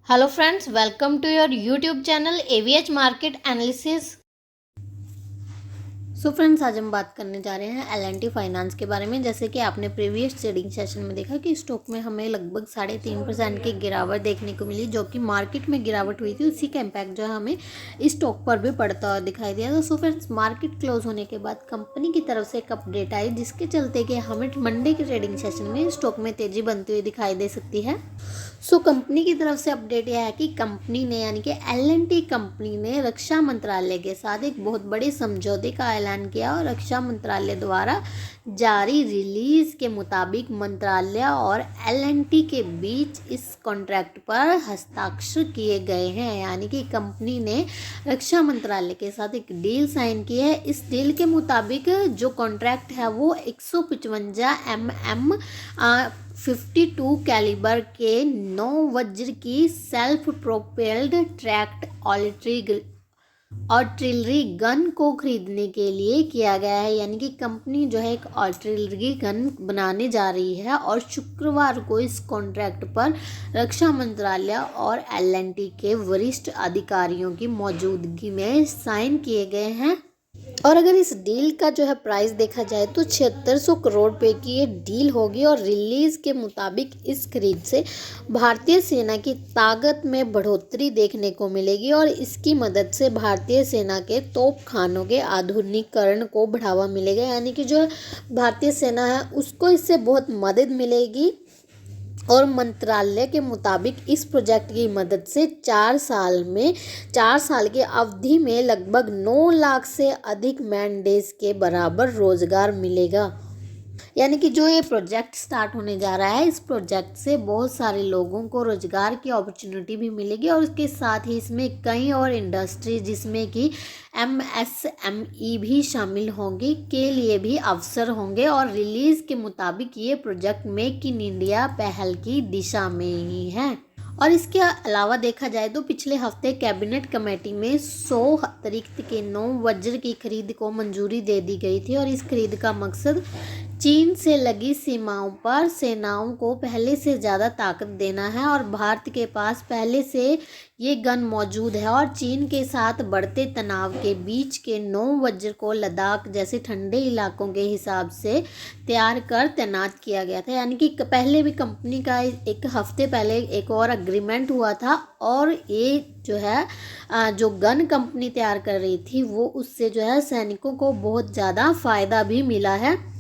Hello friends, welcome to your YouTube channel AVH market analysis. So friends, आज हम बात करने जा रहे हैं एल&टी फाइनेंस के बारे में। जैसे कि आपने प्रीवियस ट्रेडिंग सेशन में देखा कि स्टॉक में हमें लगभग 3.5% की गिरावट देखने को मिली, जो कि मार्केट में गिरावट हुई थी उसी का इम्पैक्ट जो है हमें स्टॉक पर भी पड़ता हुआ दिखाई दिया। तो सो फ्रेंड्स, मार्केट क्लोज होने के बाद कंपनी की तरफ से एक अपडेट आई, जिसके चलते कि हमें मंडे के ट्रेडिंग सेशन में स्टॉक में तेजी बनती हुई दिखाई दे सकती है। सो कंपनी की तरफ से अपडेट यह है कि कंपनी ने यानी कि एल&टी कंपनी ने रक्षा मंत्रालय के साथ एक बहुत बड़े समझौते का ऐलान किया और रक्षा मंत्रालय द्वारा जारी रिलीज के मुताबिक मंत्रालय और एल&टी के बीच इस कॉन्ट्रैक्ट पर हस्ताक्षर किए गए हैं। यानी कि कंपनी ने रक्षा मंत्रालय के साथ एक डील साइन की है। इस डील के मुताबिक जो कॉन्ट्रैक्ट है वो 155 mm 52 कैलिबर के 9 वज्र की self propelled tract artillery gun को खरीदने के लिए किया गया है। यानी कि कंपनी जो है एक आर्टिलरी गन बनाने जा रही है और शुक्रवार को इस कॉन्ट्रैक्ट पर रक्षा मंत्रालय और एल&टी के वरिष्ठ अधिकारियों की मौजूदगी में साइन किए गए हैं। और अगर इस डील का जो है प्राइस देखा जाए तो 7600 करोड़ रुपए की ये डील होगी और रिलीज के मुताबिक इस खरीद से भारतीय सेना की ताकत में बढ़ोतरी देखने को मिलेगी और इसकी मदद से भारतीय सेना के तोपखानों के आधुनिकीकरण को बढ़ावा मिलेगा। यानी कि जो भारतीय सेना है उसको इससे बहुत मदद मिलेगी और मंत्रालय के मुताबिक इस प्रोजेक्ट की मदद से 4 साल की अवधि में लगभग 9 लाख से अधिक मैन डेज के बराबर रोजगार मिलेगा। यानी कि जो ये प्रोजेक्ट स्टार्ट होने जा रहा है, इस प्रोजेक्ट से बहुत सारे लोगों को रोजगार की अपॉर्चुनिटी भी मिलेगी और उसके साथ ही इसमें कई और इंडस्ट्री जिसमें कि MSME भी शामिल होंगी के लिए भी अवसर होंगे। और रिलीज के मुताबिक ये प्रोजेक्ट मेक इन इंडिया पहल की दिशा में ही है। और इसके अलावा देखा जाए तो पिछले हफ्ते कैबिनेट कमेटी में 100 अतिरिक्त के 9 वज्र की खरीद को मंजूरी दे दी गई थी और इस खरीद का मकसद चीन से लगी सीमाओं पर सेनाओं को पहले से ज़्यादा ताकत देना है। और भारत के पास पहले से ये गन मौजूद है और चीन के साथ बढ़ते तनाव के बीच के 9 वज्र को लद्दाख जैसे ठंडे इलाकों के हिसाब से तैयार कर तैनात किया गया था। यानी कि पहले भी कंपनी का एक हफ्ते पहले एक और अग्रीमेंट हुआ था और ये जो है जो गन कंपनी तैयार कर रही थी वो उससे जो है सैनिकों को बहुत ज़्यादा फ़ायदा भी मिला है।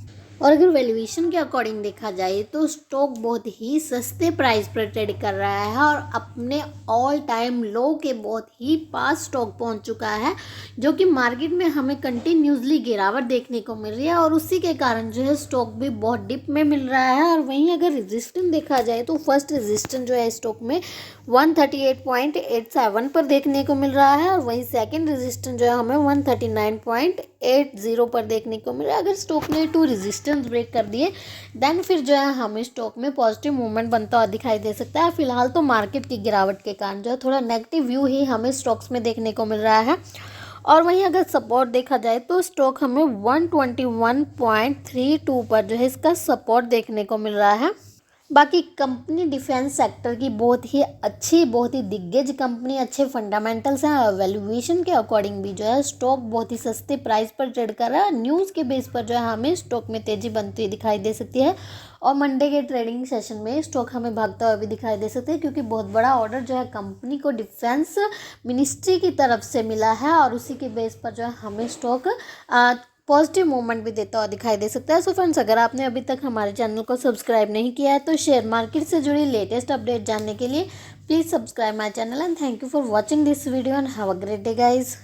और अगर वैल्यूएशन के अकॉर्डिंग देखा जाए तो स्टॉक बहुत ही सस्ते प्राइस पर ट्रेड कर रहा है और अपने ऑल टाइम लो के बहुत ही पास स्टॉक पहुंच चुका है, जो कि मार्केट में हमें कंटिन्यूसली गिरावट देखने को मिल रही है और उसी के कारण जो है स्टॉक भी बहुत डिप में मिल रहा है। और वहीं अगर रेजिस्टेंस देखा जाए तो फर्स्ट रेजिस्टेंस जो है स्टॉक में 138.87 पर देखने को मिल रहा है और वहीं सेकेंड रेजिस्टेंस जो है हमें 139.80 पर देखने को मिल रहा है। अगर स्टॉक ने 2 रेजिस्टेंस ब्रेक कर दिए देन फिर जो है हमें स्टॉक में पॉजिटिव मूवमेंट बनता हुआ दिखाई दे सकता है। फिलहाल तो मार्केट की गिरावट के कारण जो है थोड़ा नेगेटिव व्यू ही हमें स्टॉक्स में देखने को मिल रहा है। और वहीं अगर सपोर्ट देखा जाए तो स्टॉक हमें 121.32 पर जो है इसका सपोर्ट देखने को मिल रहा है। बाकी कंपनी डिफेंस सेक्टर की बहुत ही दिग्गज कंपनी, अच्छे फंडामेंटल्स हैं। वैल्यूएशन के अकॉर्डिंग भी जो है स्टॉक बहुत ही सस्ते प्राइस पर ट्रेड कर रहा है। न्यूज़ के बेस पर जो है हमें स्टॉक में तेजी बनती हुई दिखाई दे सकती है और मंडे के ट्रेडिंग सेशन में स्टॉक हमें भागता हुआ भी दिखाई दे सकता है, क्योंकि बहुत बड़ा ऑर्डर जो है कंपनी को डिफेंस मिनिस्ट्री की तरफ से मिला है और उसी के बेस पर जो है हमें स्टॉक पॉजिटिव मूवमेंट भी देता हुआ दिखाई दे सकता है। सो फ्रेंड्स, अगर आपने अभी तक हमारे चैनल को सब्सक्राइब नहीं किया है तो शेयर मार्केट से जुड़ी लेटेस्ट अपडेट जानने के लिए please subscribe my channel and thank you for watching this video and have a great day guys.